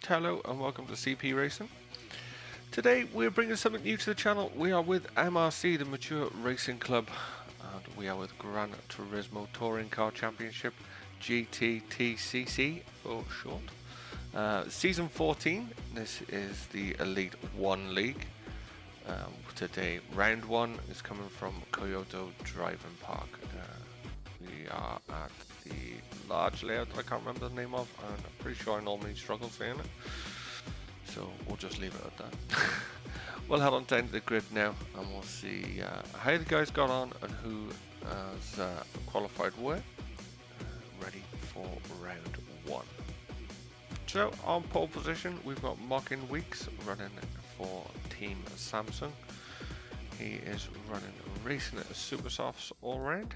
Hello and welcome to CP Racing. Today we're bringing something new to the channel. We are with MRC, the Mature Racing Club, and we are with Gran Turismo Touring Car Championship, Gttcc for short. Season 14, this is the Elite 1 League. Today round 1 is coming from Kyoto Driving Park. We are at the large layout that I can't remember the name of, and I'm pretty sure I normally struggle saying it, so we'll just leave it at that. We'll head on down to the grid now and we'll see how the guys got on and who has qualified where, ready for round 1. So on pole position we've got Mrc Weeks running for Team Samsung. He is running racing at Super Softs all round.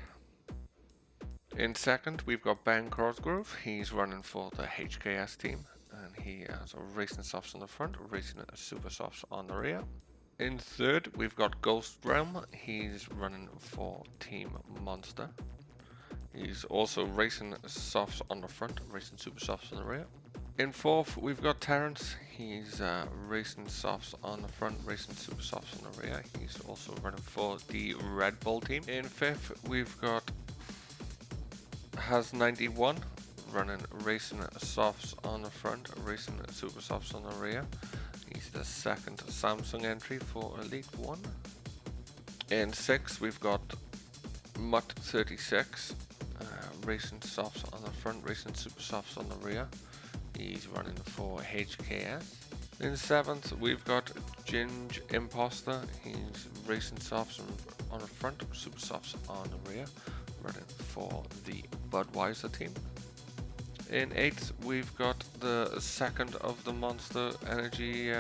In second, we've got Ben Cosgrove. He's running for the HKS team, and he has a racing softs on the front, racing at Super Softs on the rear. In third, we've got Ghost Realm. He's running for Team Monster. He's also racing softs on the front, racing Super Softs on the rear. In fourth, we've got Terrence. He's racing softs on the front, racing Super Softs on the rear. He's also running for the Red Bull team. In fifth, we've got Has 91 running racing softs on the front, racing Super Softs on the rear. He's the second Samsung entry for Elite 1. In 6th we've got Mrc 36 racing softs on the front, racing Super Softs on the rear. He's running for HKS. In 7th we've got Ginge Imposter. He's racing softs on the front, Super Softs on the rear, running for the Budweiser team. In 8th we've got the second of the Monster Energy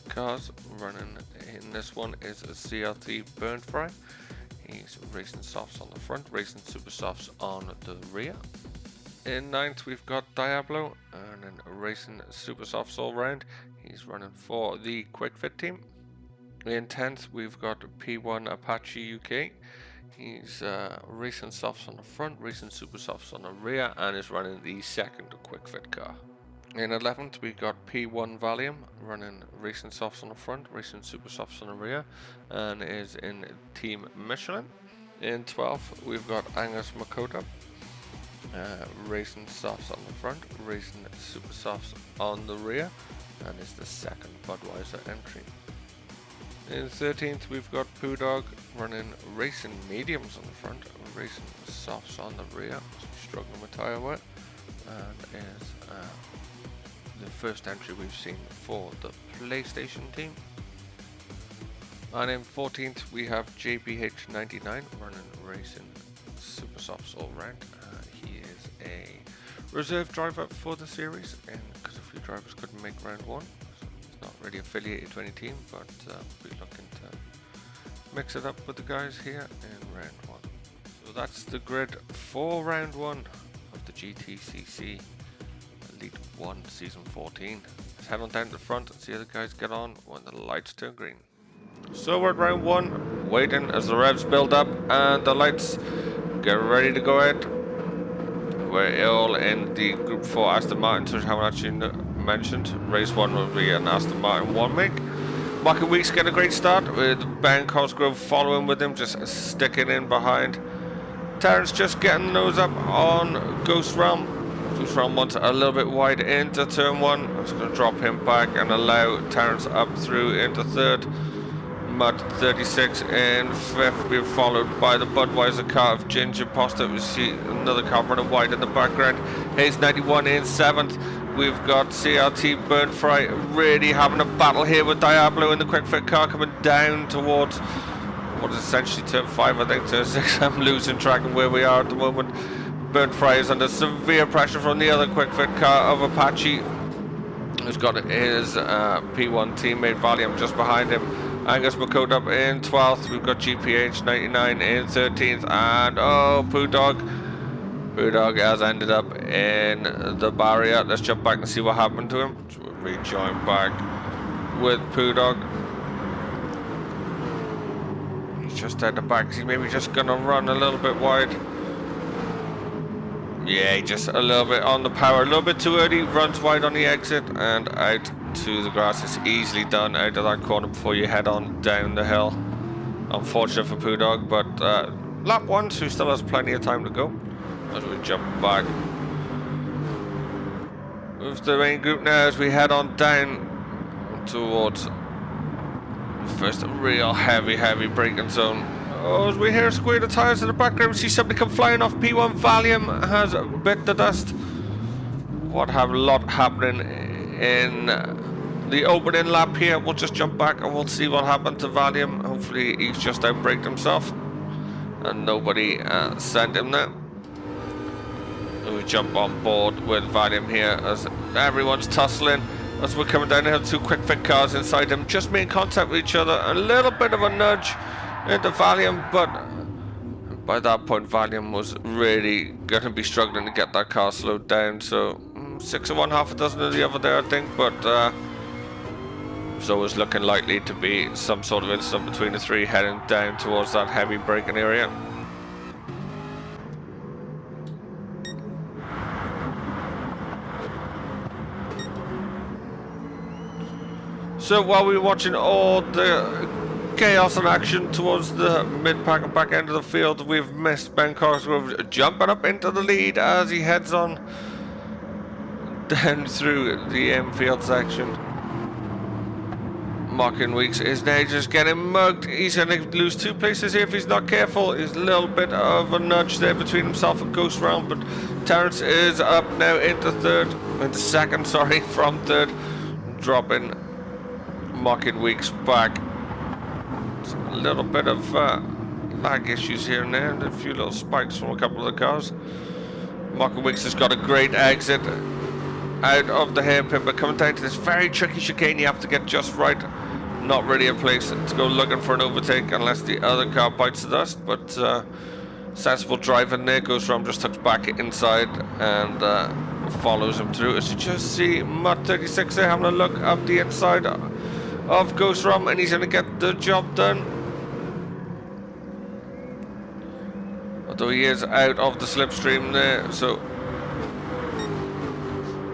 cars. Running in this one is a CRT Burnt Fry. He's racing softs on the front, racing Super Softs on the rear. In 9th we've got Diablo and then racing Super Softs all round. He's running for the Quick Fit team. In 10th we've got P1 Apache UK. He's racing softs on the front, racing Super Softs on the rear, and is running the second Quick Fit car. In 11th we've got P1 Valium running racing softs on the front, racing Super Softs on the rear, and is in Team Michelin. In 12th we've got Angus Makoda racing softs on the front, racing Super Softs on the rear, and is the second Budweiser entry. In 13th we've got Poo Dog running racing mediums on the front, racing softs on the rear, struggling with tyre wear, and is the first entry we've seen for the PlayStation team. And in 14th we have JPH99 running racing Super Softs all round. He is a reserve driver for the series, and because a few drivers couldn't make round 1. Not really affiliated to any team, but we're looking to mix it up with the guys here in round 1. So that's the grid for round 1 of the Gttcc Elite 1 Season 14. Let's head on down to the front and see how the guys get on when the lights turn green. So we're at round 1, waiting as the revs build up and the lights get ready to go out. We're all in the Group 4 Aston Martin, so haven't actually mentioned. Race 1 will be an Aston Martin 1 make. Mrc Weeks get a great start with Ben Cosgrove following with him, just sticking in behind. Terrence just getting nose up on Ghost Realm. Ghost Realm wants a little bit wide into turn 1. I'm just going to drop him back and allow Terrence up through into third. Mrc 36 in 5th, we're followed by the Budweiser car of Ginge Imposter. We see another car running wide in the background. Hayes 91 in 7th. We've got CRT Burnt Fry really having a battle here with Diablo in the Quick Fit car, coming down towards what is essentially turn 5, I think, turn 6. I'm losing track of where we are at the moment. Burnt Fry is under severe pressure from the other Quick Fit car of Apache, who's got his P1 teammate Valium just behind him. Angus Makoda up in 12th. We've got GPH99 in 13th, and Poo Dog has ended up in the barrier. Let's jump back and see what happened to him. So we'll rejoin back with Poo Dog. He's just at the back. He's maybe just gonna run a little bit wide. Yeah, just a little bit on the power, a little bit too early, runs wide on the exit and out to the grass. It's easily done out of that corner before you head on down the hill. Unfortunate for Poo Dog, but lap 1, so he still has plenty of time to go as we jump back. With the main group now as we head on down towards the first real heavy braking zone. Oh, as we hear a squeal of tyres in the background, we see somebody come flying off. P1 Valium has bit the dust. What have a lot happening in the opening lap here. We'll just jump back and we'll see what happened to Valium. Hopefully he's just outbraked himself and nobody sent him there. We jump on board with Valium here as everyone's tussling as we're coming down the hill. Two quick fit cars inside him just making contact with each other. A little bit of a nudge into Valium, but by that point Valium was really going to be struggling to get that car slowed down. So 6 of one, half a dozen of the other there, I think, but so it's looking likely to be some sort of incident between the three heading down towards that heavy braking area. So while we were watching all the chaos and action towards the mid-pack and back end of the field, we've missed Ben Cosgrove jumping up into the lead as he heads on down through the infield section. Mocking Weeks is now just getting mugged. He's going to lose 2 places here if he's not careful. There's a little bit of a nudge there between himself and Ghost Realm, but Terrence is up now into second, sorry, from third, dropping Mocking Weeks back. A little bit of lag issues here and there, and a few little spikes from a couple of the cars. Mocking Weeks has got a great exit out of the hairpin, but coming down to this very tricky chicane you have to get just right. Not really a place to go looking for an overtake unless the other car bites the dust, but sensible driving there. Ghost Ram just tucks back inside and follows him through. As you just see Mrc there having a look up the inside of Ghost Ram, and he's going to get the job done. Although he is out of the slipstream there, so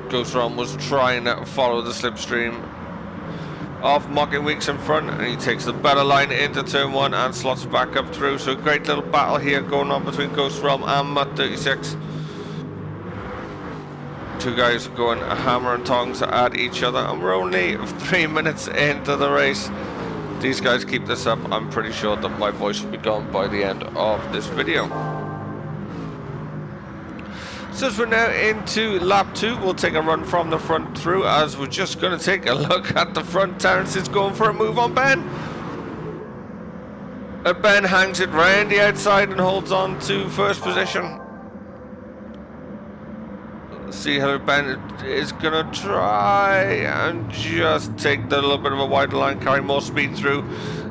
Ghost Ram was trying to follow the slipstream of Mocking Weeks in front, and he takes the better line into turn 1 and slots back up through. So great little battle here going on between Ghost Realm and Mrc. Two guys going hammer and tongs at each other, and we're only 3 minutes into the race. These guys keep this up, I'm pretty sure that my voice will be gone by the end of this video. So as we're now into lap 2, we'll take a run from the front through, as we're just going to take a look at the front. Terrence is going for a move on Ben. And Ben hangs it round the outside and holds on to first position. See how Ben is going to try and just take the little bit of a wider line, carry more speed through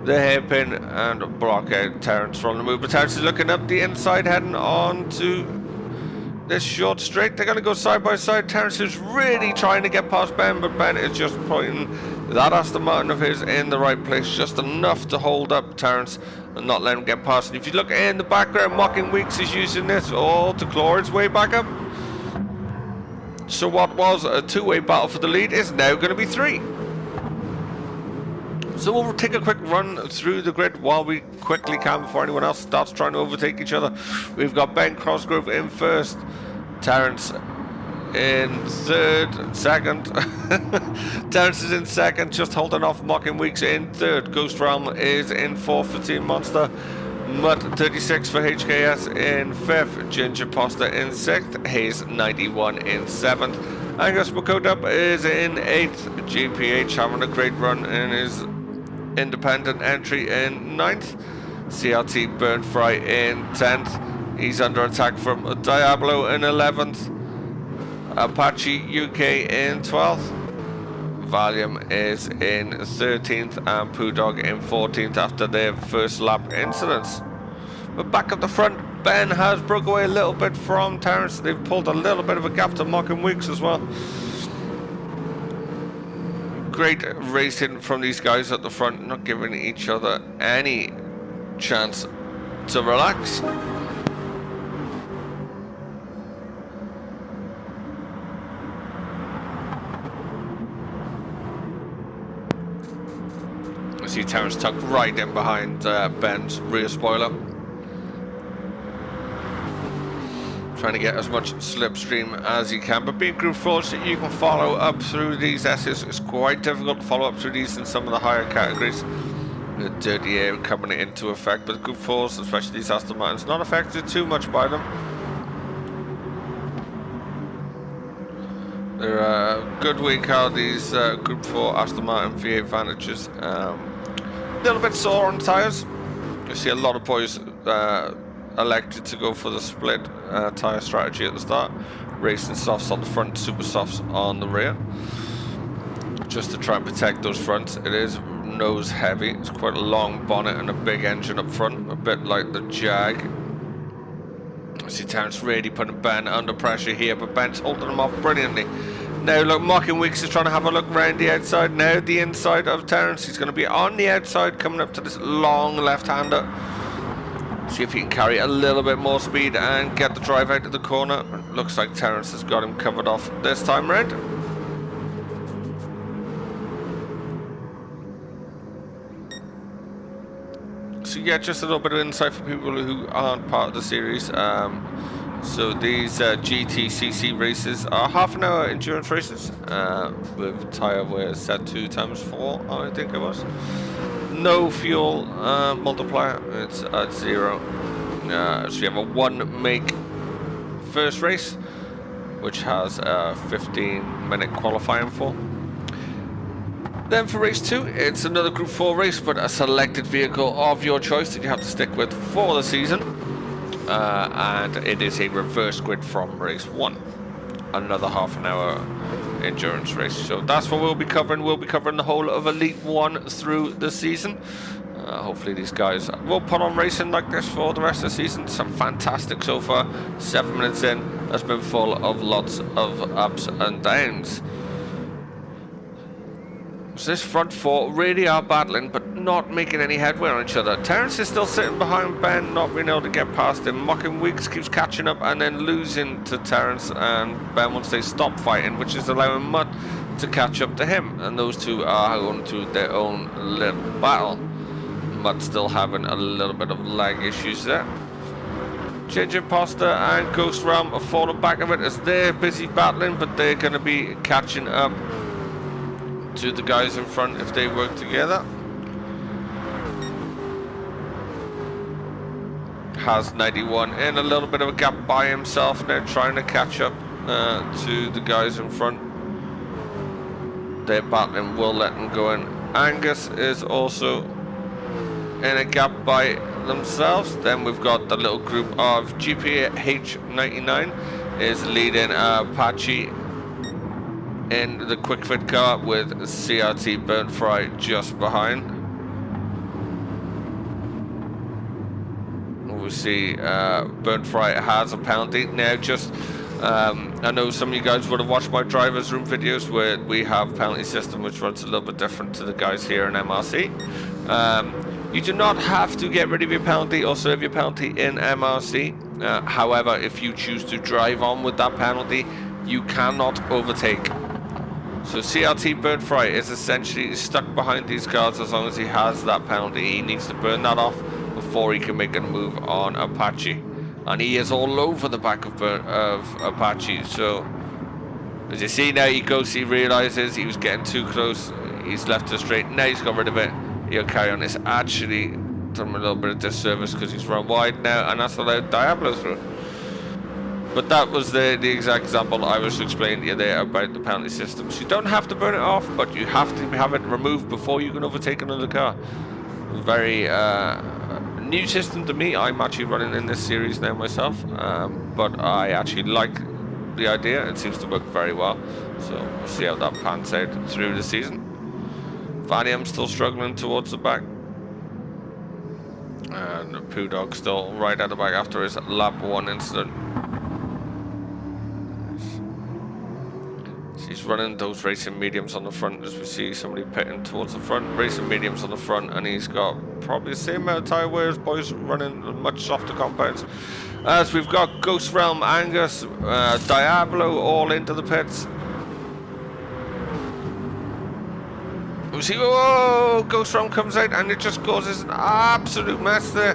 the hairpin and block out Terrence from the move. But Terrence is looking up the inside, heading on to this short straight. They're going to go side by side. Terrence is really trying to get past Ben, but Ben is just pointing that Aston Martin of his in the right place, just enough to hold up Terrence and not let him get past. And if you look in the background, Mocking Weeks is using this all to claw its way back up. So what was a 2-way battle for the lead is now going to be 3. So we'll take a quick run through the grid while we quickly can before anyone else starts trying to overtake each other. We've got Ben Cosgrove in first, Terrence in second. Terrence is in second, just holding off Mocking Weeks in third. Ghost Realm is in fourth for Team Monster. Mrc for HKS in 5th, Ginger Poster in 6th, Hayes 91 in 7th, Angus McCodup is in 8th, GPH having a great run in his independent entry in 9th, CRT Burnfry in 10th, he's under attack from Diablo in 11th, Apache UK in 12th, Valium is in 13th and Poo Dog in 14th after their first lap incidents. But back at the front, Ben has broke away a little bit from Terrence. They've pulled a little bit of a gap to Mocking Weeks as well. Great racing from these guys at the front, not giving each other any chance to relax. See Terence tucked right in behind Ben's rear spoiler. Trying to get as much slipstream as he can, but being Group 4s, you can follow up through these S's. It's quite difficult to follow up through these in some of the higher categories. The dirty air coming into effect, but Group 4s, especially these Aston Martins, not affected too much by them. They're a good weak car, these Group 4 Aston Martin V8 Vantages. A little bit sore on tyres. You see a lot of boys elected to go for the split tyre strategy at the start. Racing softs on the front, super softs on the rear. Just to try and protect those fronts. It is nose heavy. It's quite a long bonnet and a big engine up front. A bit like the Jag. I see Terence really putting Ben under pressure here, but Ben's holding him off brilliantly. Now look, Mocking Weeks is trying to have a look around the outside. Now the inside of Terence. He's going to be on the outside coming up to this long left-hander. See if he can carry a little bit more speed and get the drive out of the corner. Looks like Terence has got him covered off this time round. So yeah, just a little bit of insight for people who aren't part of the series. So these GTCC races are half-an-hour endurance races with tyre wear set 2x4, I think it was. No fuel multiplier, it's at 0. So you have a 1-make first race, which has a 15-minute qualifying for. Then for race 2, it's another Group 4 race, but a selected vehicle of your choice that you have to stick with for the season. And it is a reverse grid from race 1. Another half-an-hour endurance race. So that's what we'll be covering. We'll be covering the whole of Elite 1 through the season. Hopefully these guys will put on racing like this for the rest of the season. Some fantastic so far. 7 minutes in has been full of lots of ups and downs. So this front 4 really are battling, but not making any headway on each other. Terence is still sitting behind Ben, not being able to get past him. Mocking Weeks keeps catching up and then losing to Terence and Ben once they stop fighting, which is allowing Mutt to catch up to him. And those two are going to their own little battle. Mutt still having a little bit of lag issues there. Ginge Imposter and Ghost Realm are falling back of it as they're busy battling, but they're going to be catching up to the guys in front if they work together. Has 91 in a little bit of a gap by himself now, trying to catch up to the guys in front. They're battling, will let them go in. Angus is also in a gap by themselves. Then we've got the little group of GPH99 is leading Apache in the quick fit car with CRT Burnt Fry just behind. We see Burnt Fry has a penalty now. Just I know some of you guys would have watched my driver's room videos where we have penalty system which runs a little bit different to the guys here in MRC. You do not have to get rid of your penalty or serve your penalty in MRC. However, if you choose to drive on with that penalty, you cannot overtake. So CRT Burnt Fry is essentially stuck behind these cars as long as he has that penalty. He needs to burn that off before he can make a move on Apache. And he is all over the back of Apache. So as you see now, he realizes he was getting too close. He's left it straight. Now he's got rid of it. He'll carry on. It's actually done him a little bit of disservice because he's run wide now, and that's allowed Diablo through. But that was the exact example I was explaining to you there about the penalty system. So you don't have to burn it off, but you have to have it removed before you can overtake another car. Very new system to me. I'm actually running in this series now myself, but I actually like the idea. It seems to work very well. So we'll see how that pans out through the season. Vanium still struggling towards the back. And Poo Dog still right at the back after his lap 1 incident. He's running those racing mediums on the front as we see somebody pitting towards the front. Racing mediums on the front, and he's got probably the same amount of tyre wear as boys running much softer compounds. As we've got Ghost Realm, Angus, Diablo all into the pits. we see, oh, Ghost Realm comes out and it just causes an absolute mess there.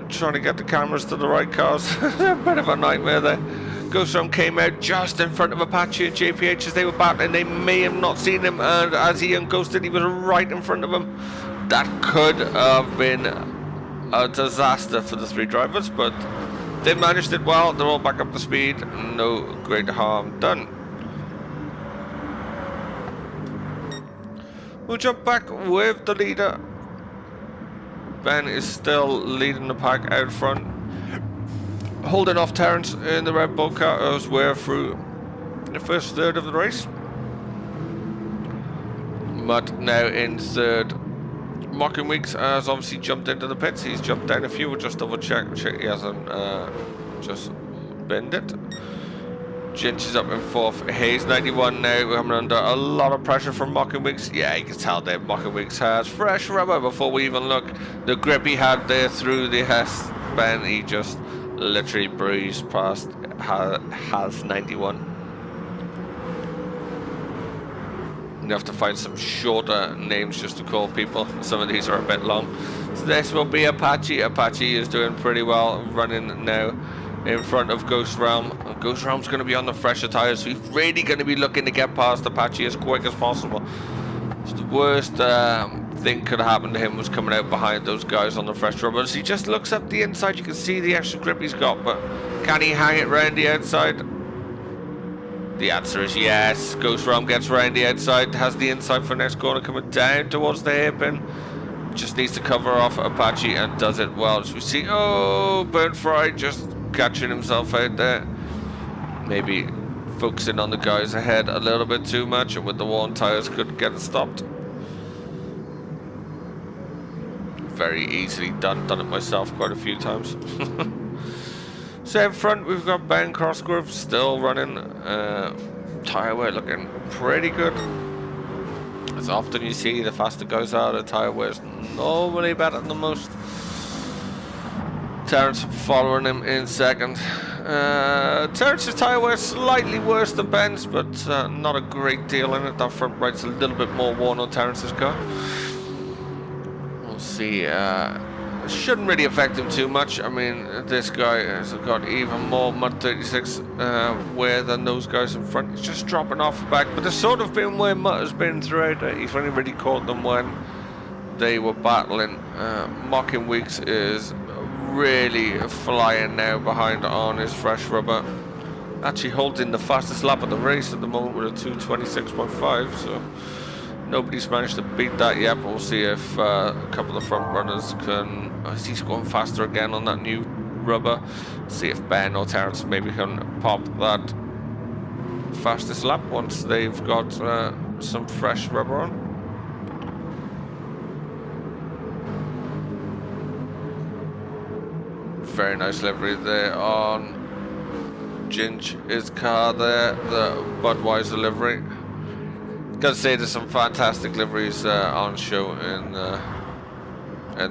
Trying to get the cameras to the right cars. A bit of a nightmare there. Ghost Realm came out just in front of Apache and JPH as they were battling. They may have not seen him, and as he unghosted, he was right in front of him. That could have been a disaster for the three drivers, but they managed it well. They're all back up to speed. No great harm done. We'll jump back with the leader. Ben is still leading the pack out front, holding off Terrence in the Red Bull car as we're through the first third of the race. Mutt now in third. Mocking Weeks has obviously jumped into the pits. He's jumped down a few. We'll just double check he hasn't just binned it. Ginch is up in fourth. Hayes 91 now. We're coming under a lot of pressure from Mocking Weeks. Yeah, you can tell that Mocking Weeks has fresh rubber before we even look. The grip he had there through the Hess Ben, he just literally breezed past has 91. You have to find some shorter names just to call people. Some of these are a bit long. So this will be Apache. Apache is doing pretty well, running now in front of Ghost Realm. Ghost Realm's going to be on the fresher tires, so he's really going to be looking to get past Apache as quick as possible. So the worst thing could happen to him was coming out behind those guys on the fresh rubbers. He just looks up the inside. You can see the extra grip he's got, but can he hang it round the outside? The answer is yes. Ghost Realm gets round the outside, has the inside for next corner coming down towards the hairpin. Just needs to cover off Apache and does it well. As we see, oh, Burnt Fry just catching himself out there. Maybe focusing on the guys ahead a little bit too much, and with the worn tires could get it stopped. Very easily done it myself quite a few times. So in front we've got Ben Crossgrove still running. Tyre wear looking pretty good. As often you see, the faster guys are, the tyre wear's normally better than most. Terrence following him in second. Terrence's tyre wear slightly worse than Ben's, but not a great deal in it. That front right's a little bit more worn on Terrence's car. We'll see. It shouldn't really affect him too much. I mean, this guy has got even more Mud 36 wear than those guys in front. He's just dropping off the back, but there's sort of been where Mutt has been throughout. He's only really caught them when they were battling. Mocking Weeks is really flying now behind on his fresh rubber. Actually holding the fastest lap of the race at the moment with a 2:26.5, so nobody's managed to beat that yet, but we'll see if a couple of the front runners can. He's going faster again on that new rubber. See if Ben or Terrence maybe can pop that fastest lap once they've got some fresh rubber on. Very nice livery there on Ginch's car there, the Budweiser livery. Gotta say there's some fantastic liveries on show in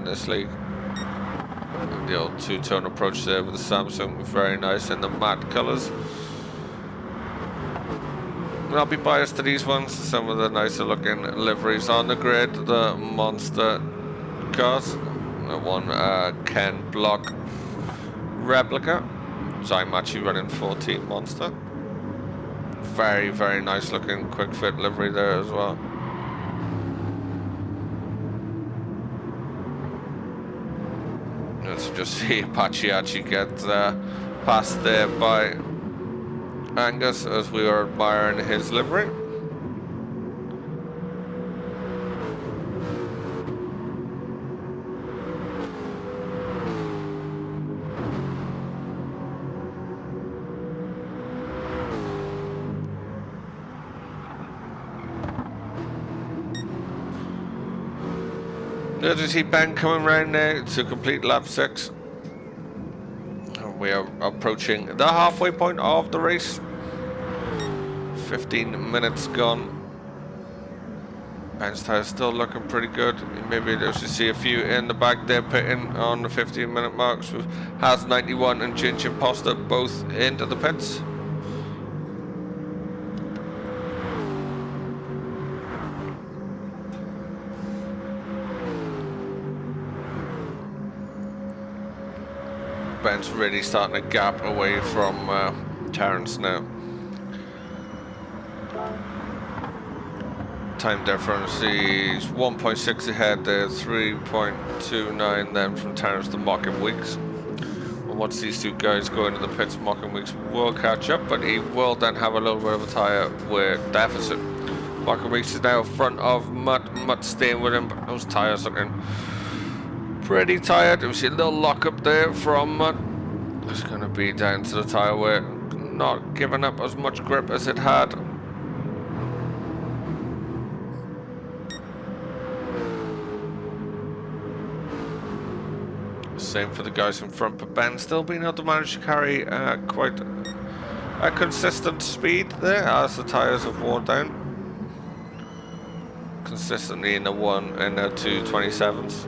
this league. The old two-tone approach there with the Samsung, very nice in the matte colours. I'll be biased to these ones. Some of the nicer looking liveries on the grid, the Monster cars. The one Ken Block replica. So I'm actually running 14 Monster. Very, very nice looking quick fit livery there as well. Let's just see Apache actually get passed there by Angus as we were admiring his livery. As you see Ben coming round now to complete lap 6. We are approaching the halfway point of the race. 15 minutes gone. Ben's tyres still looking pretty good. Maybe there's to see a few in the back there pitting on the 15-minute marks. With Has 91 and Ginch Imposter both into the pits. Ben's really starting to gap away from Terrence now. Time difference is 1.6 ahead there, 3.29 then from Terrence to Mocking Weeks. And once these two guys go into the pits, Mocking Weeks will catch up, but he will then have a little bit of a tyre wear deficit. Mocking Weeks is now in front of Mutt. Mutt staying with him, but those tyres looking pretty tired. We see a little lock up there from Mutt. It's going to be down to the tyre wear, not giving up as much grip as it had. Same for the guys in front, but Ben still being able to manage to carry quite a consistent speed there as the tyres have worn down. Consistently in the 1 and the 2.27s.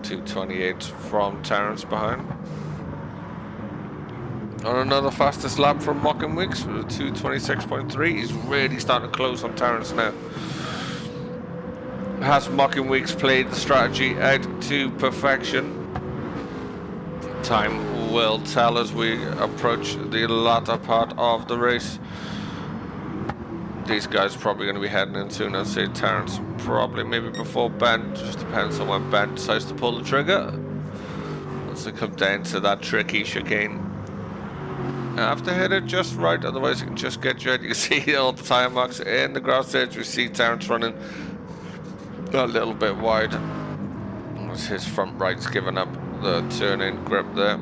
.228 from Terrence behind. On another fastest lap from Mocking Weeks with 2.26.3. He's really starting to close on Terrence now. Has Mocking Weeks played the strategy out to perfection? Time will tell as we approach the latter part of the race. These guys are probably going to be heading in soon. I'd say Terrence probably maybe before Ben. Just depends on when Ben decides to pull the trigger. Once it comes down to that tricky chicane. I have to hit it just right, otherwise you can just get you out. You can see all the tyre marks in the grass edge. We see Terrence running a little bit wide. As his front right's giving up the turn-in grip there.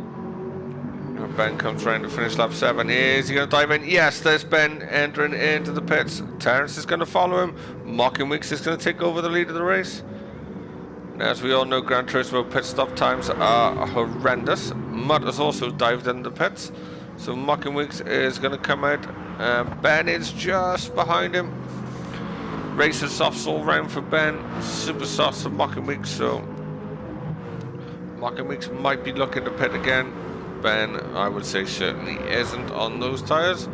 Ben comes round to finish lap 7. Is he going to dive in? Yes, there's Ben entering into the pits. Terrence is going to follow him. Mocking Weeks is going to take over the lead of the race. Now, as we all know, Gran Turismo pit stop times are horrendous. Mutt has also dived in the pits. So Mocking Weeks is going to come out. Ben is just behind him. Racer softs all round for Ben. Super softs for Mocking Weeks. So Mocking Weeks might be looking to pit again. Ben, I would say, certainly isn't on those tyres.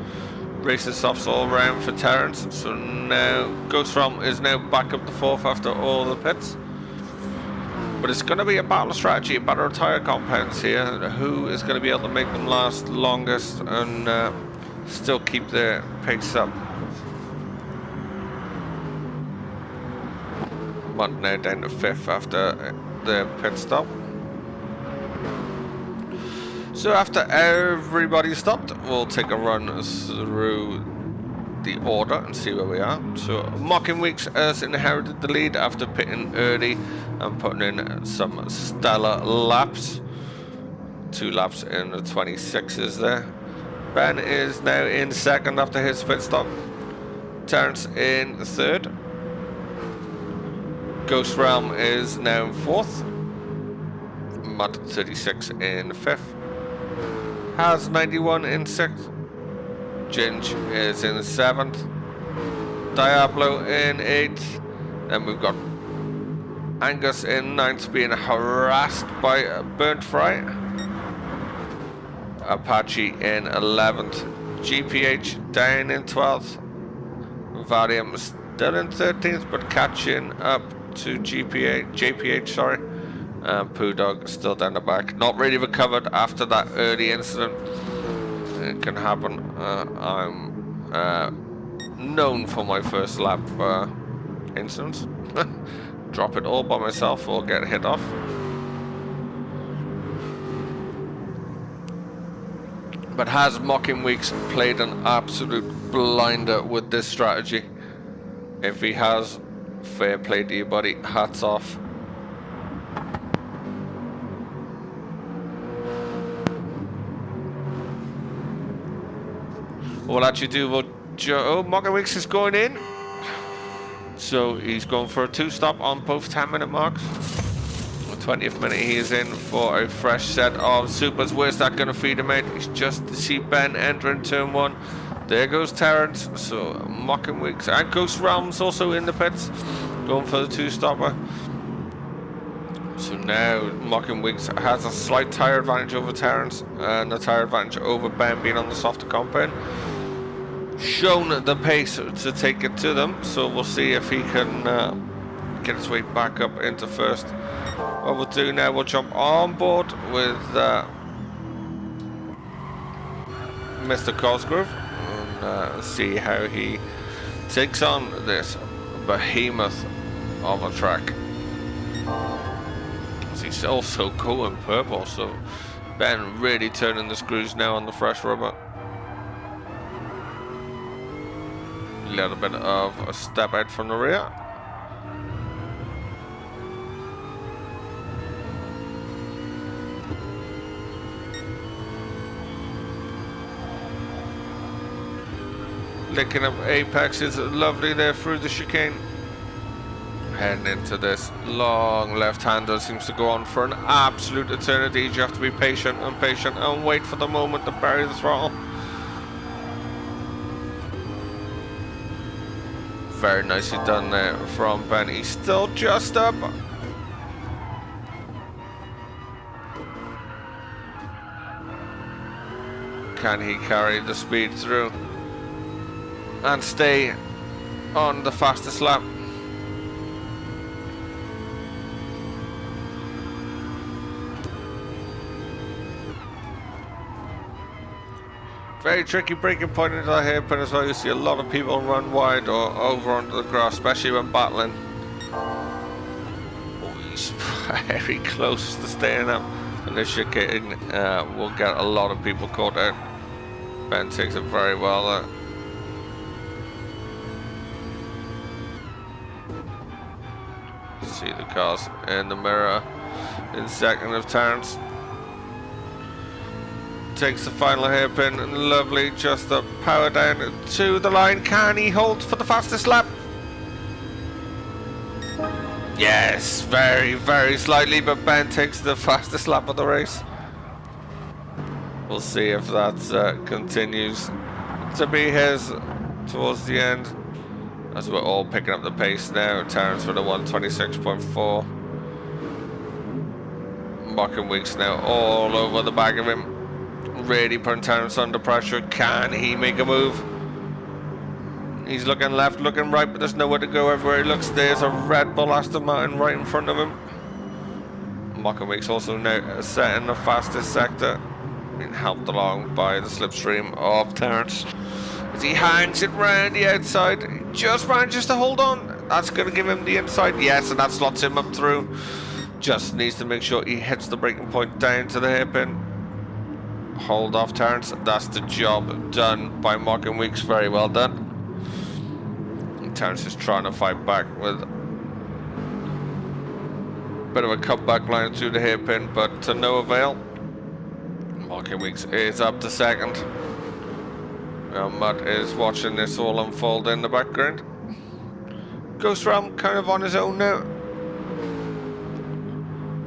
Racer softs all round for Terrence. So now Ghost Realm is now back up to 4th after all the pits. But it's going to be a battle of strategy, a battle of tyre compounds here. Who is going to be able to make them last longest and still keep their pace up? Mutt now down to 5th after the pit stop. So after everybody stopped, we'll take a run through the order and see where we are. So Mocking Weeks has inherited the lead after pitting early and putting in some stellar laps. 2 laps in the 26s there. Ben is now in 2nd after his pit stop. Terrence in 3rd. Ghost Realm is now in 4th. Mutt 36 in 5th. Has 91 in 6th. Ginge is in 7th. Diablo in 8th. Then we've got Angus in 9th being harassed by Burnt Fry. Apache in 11th. GPH down in 12th. Valium still in 13th but catching up to JPH, sorry. Poo Dog still down the back. Not really recovered after that early incident. It can happen. I'm known for my first lap incidents. Drop it all by myself or get hit off. But has Mocking Weeks played an absolute blinder with this strategy? If he has, fair play to you, buddy. Hats off. We'll actually do Joe. Mocking Weeks is going in. So he's going for a 2-stop on both 10-minute marks. The 20th minute he is in for a fresh set of supers. Where's that going to feed him out? He's just to see Ben entering turn 1. There goes Terrence. So Mocking Weeks and Ghost Realms also in the pits. Going for the 2-stopper. So now Mocking Weeks has a slight tyre advantage over Terrence and a tyre advantage over Ben being on the softer compound. shown the pace to take it to them, so we'll see if he can get his way back up into first. What we'll do now, we'll jump on board with Mr. Cosgrove and see how he takes on this behemoth of a track. He's also going purple, so Ben really turning the screws now on the fresh rubber. A little bit of a step out from the rear. Licking up apex is lovely there through the chicane. Heading into this long left-hander, seems to go on for an absolute eternity. You have to be patient and wait for the moment to bury the throttle. Very nicely done there from Ben. He's still just up. Can he carry the speed through and stay on the fastest lap? Very tricky braking point into the hairpin as well. You see a lot of people run wide or over onto the grass, especially when battling. Oh, he's very close to staying up, and this chicane will get a lot of people caught out. Ben takes it very well there. See the cars in the mirror in second of Terence. Takes the final hairpin, and lovely, just the power down to the line. Can he hold for the fastest lap? Yes, very, very slightly, but Ben takes the fastest lap of the race. We'll see if that continues to be his towards the end, as we're all picking up the pace now. Terence for the 126.4. Mrc Weeks now all over the back of him. Really putting Terence under pressure. Can he make a move? He's looking left, looking right, but there's nowhere to go. Everywhere he looks, there's a Red Bull Aston Martin right in front of him. Mrc Weeks also now set in the fastest sector, being helped along by the slipstream of Terence as he hangs it round the outside. He just manages to hold on. That's going to give him the inside. Yes, and that slots him up through. Just needs to make sure he hits the braking point down to the hairpin. Hold off Terence. That's the job done by Mrc Weeks. Very well done. And Terence is trying to fight back with a bit of a comeback line through the hairpin, but to no avail. Mrc Weeks is up to second. Now Mutt is watching this all unfold in the background. Ghost Realm kind of on his own now.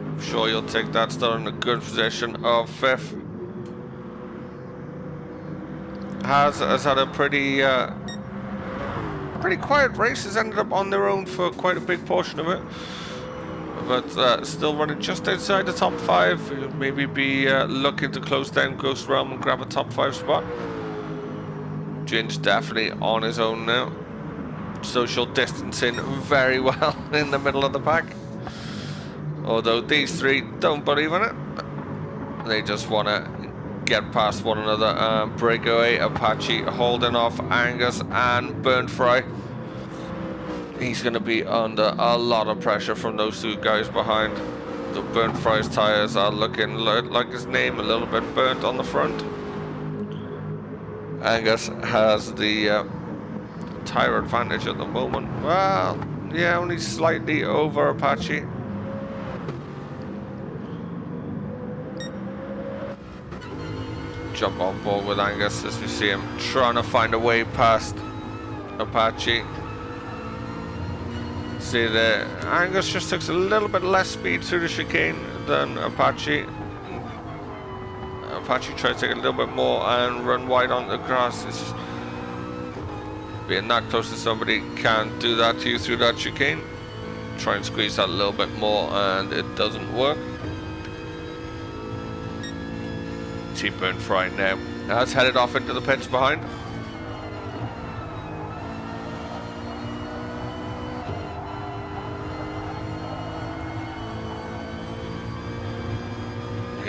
I'm sure you'll take that, still in a good position of fifth. Has had a pretty quiet race. Has ended up on their own for quite a big portion of it, but still running just outside the top 5. Maybe be looking to close down Ghost Realm and grab a top 5 spot. Ginge definitely on his own now, social distancing very well in the middle of the pack, although these three don't believe in it. They just want to get past one another and break away. Apache holding off Angus and Burnt Fry. He's going to be under a lot of pressure from those two guys behind. The Burnt Fry's tyres are looking like his name, a little bit burnt on the front. Angus has the tyre advantage at the moment. Well, yeah, only slightly over Apache. Jump on board with Angus as we see him trying to find a way past Apache. See there, Angus just takes a little bit less speed through the chicane than Apache. Apache tries to take a little bit more and run wide on the grass. It's just being that close to somebody can't do that to you through that chicane. Try and squeeze that a little bit more and it doesn't work. Burnt Fry now has headed off into the pits behind.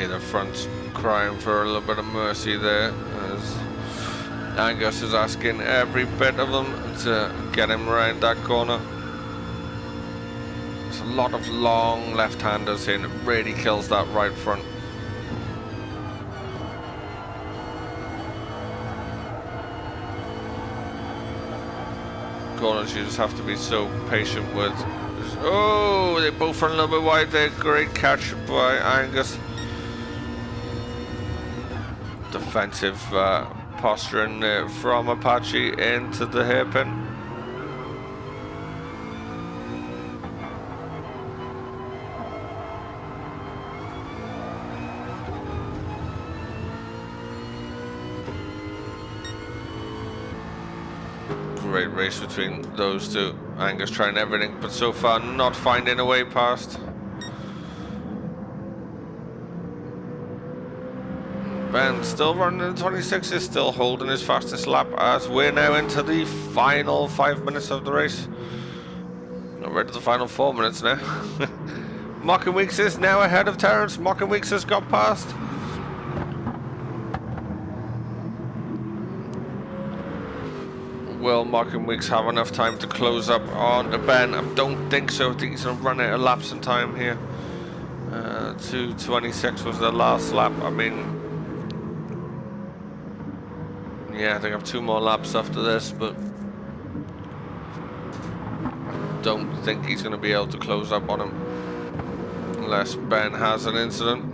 Yeah, the front's crying for a little bit of mercy there, as Angus is asking every bit of them to get him around that corner. There's a lot of long left-handers here, and it really kills that right front. Corners you just have to be so patient with. Oh, they both run a little bit wide there. Great catch by Angus. Defensive posturing from Apache into the hairpin. Great race between those two. Angus trying everything, but so far not finding a way past. Ben still running in 26, is still holding his fastest lap as we're now into the final 5 minutes of the race. Not ready to the final 4 minutes now. Mrc Weeks is now ahead of Terence. Mrc Weeks has got past. Will Mrc Weeks have enough time to close up on the Ben? I don't think so. I think he's going to run out of laps in time here. 2:26 was the last lap. I mean, yeah, I think I have 2 more laps after this, but I don't think he's going to be able to close up on him unless Ben has an incident.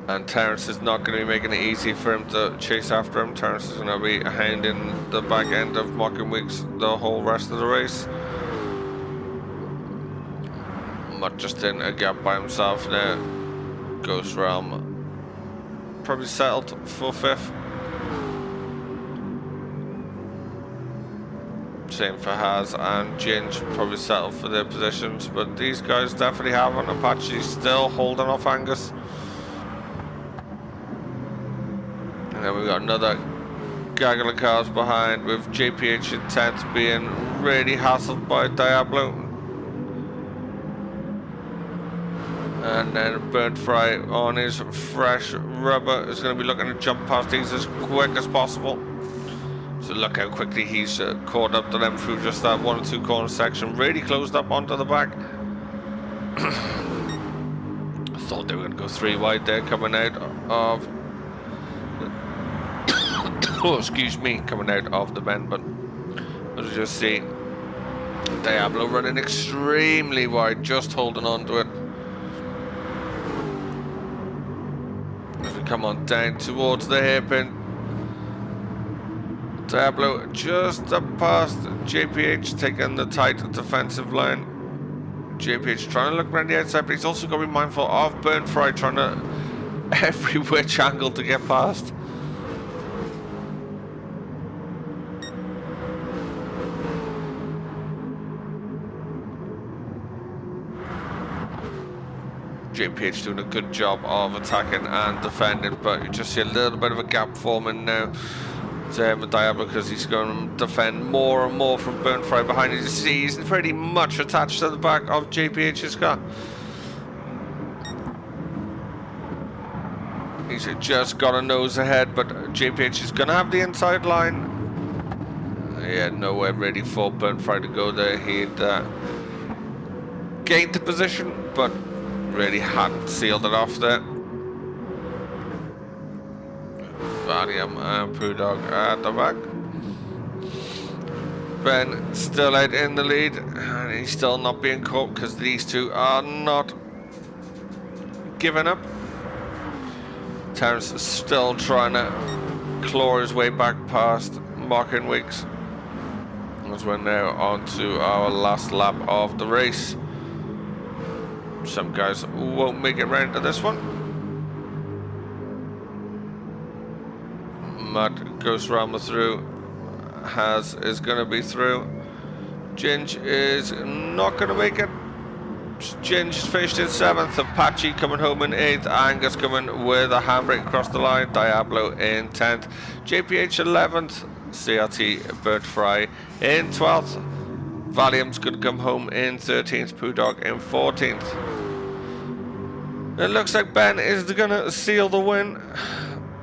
And Terence is not going to be making it easy for him to chase after him. Terence is going to be hounding the back end of Mrc Weeks the whole rest of the race. Mutt just in a gap by himself now. Ghost Realm probably settled for 5th. Same for Haz and Ginge, probably settled for their positions. But these guys definitely have an Apache still holding off Angus. And then we've got another gaggle of cars behind, with JPH in 10th being really hassled by Diablo. And then Burnt Fry on his fresh rubber is going to be looking to jump past these as quick as possible. So look how quickly he's caught up to them through just that 1 or 2 corner section. Really closed up onto the back. I thought they were going to go 3 wide there coming out of... oh, excuse me, coming out of the bend, but as you just see, Diablo running extremely wide, just holding on to it. As we come on down towards the hairpin, Diablo just up past JPH, taking the tight defensive line. JPH trying to look around the outside, but he's also got to be mindful of Burnt Fry trying to every which angle to get past. JPH doing a good job of attacking and defending, but you just see a little bit of a gap forming now with Diablo, because he's going to defend more and more from Burnt Fry behind. You see he's pretty much attached to the back of JPH's car. He's just got a nose ahead, but JPH is going to have the inside line. Yeah, nowhere ready for Burnt Fry to go there. He'd gained the position, but really hadn't sealed it off there. Valium and Poo-Dog at the back. Ben still out in the lead, and he's still not being caught because these two are not giving up. Terence is still trying to claw his way back past Mrc Weeks, as we're now on to our last lap of the race. Some guys won't make it round to this one. Matt goes Rama through. Haz is going to be through. Ginge is not going to make it. Ginge finished in 7th. Apache coming home in 8th. Angus coming with a handbrake across the line. Diablo in 10th. JPH 11th. CRT Burnt Fry in 12th. Valium's going to come home in 13th. Poo-Dog in 14th. It looks like Ben is gonna seal the win.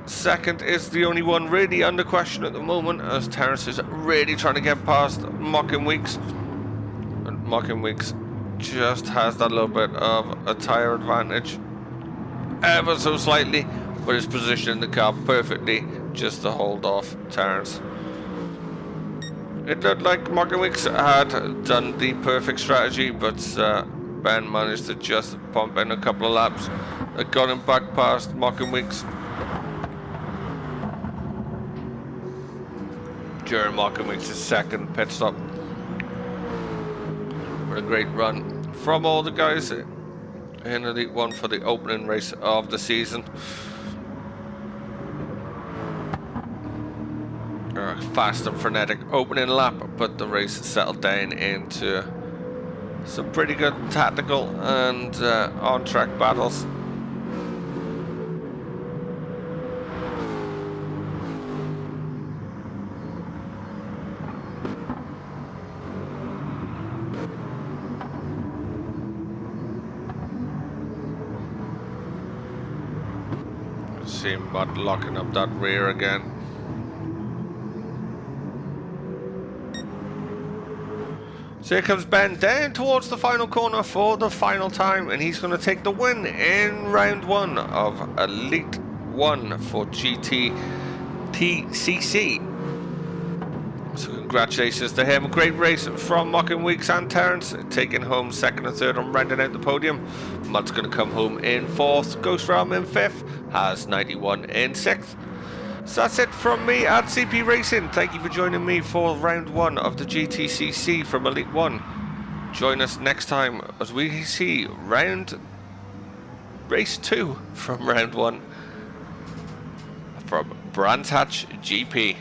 Second is the only one really under question at the moment, as Terence is really trying to get past Mocking Weeks. And Mocking Weeks just has that little bit of a tyre advantage, ever so slightly, but is positioning the car perfectly just to hold off Terence. It looked like Mocking Weeks had done the perfect strategy, but Ben managed to just pump in a couple of laps that got him back past Mocking Weeks. During Mocking Weeks' second pit stop. What a great run from all the guys in Elite 1 for the opening race of the season. Fast and frenetic opening lap, but the race settled down into some pretty good tactical and on-track battles. See Mud locking up that rear again. So here comes Ben down towards the final corner for the final time, and he's going to take the win in round 1 of Elite 1 for Gttcc. So congratulations to him. A great race from Mocking Weeks and Terence, taking home second and third and rounding out the podium. Mud's going to come home in 4th, Ghost Realm in 5th, has 91 in 6th. So that's it from me at CP Racing. Thank you for joining me for round 1 of the Gttcc from Elite 1. Join us next time as we see race 2 from round 1 from Vantage GP.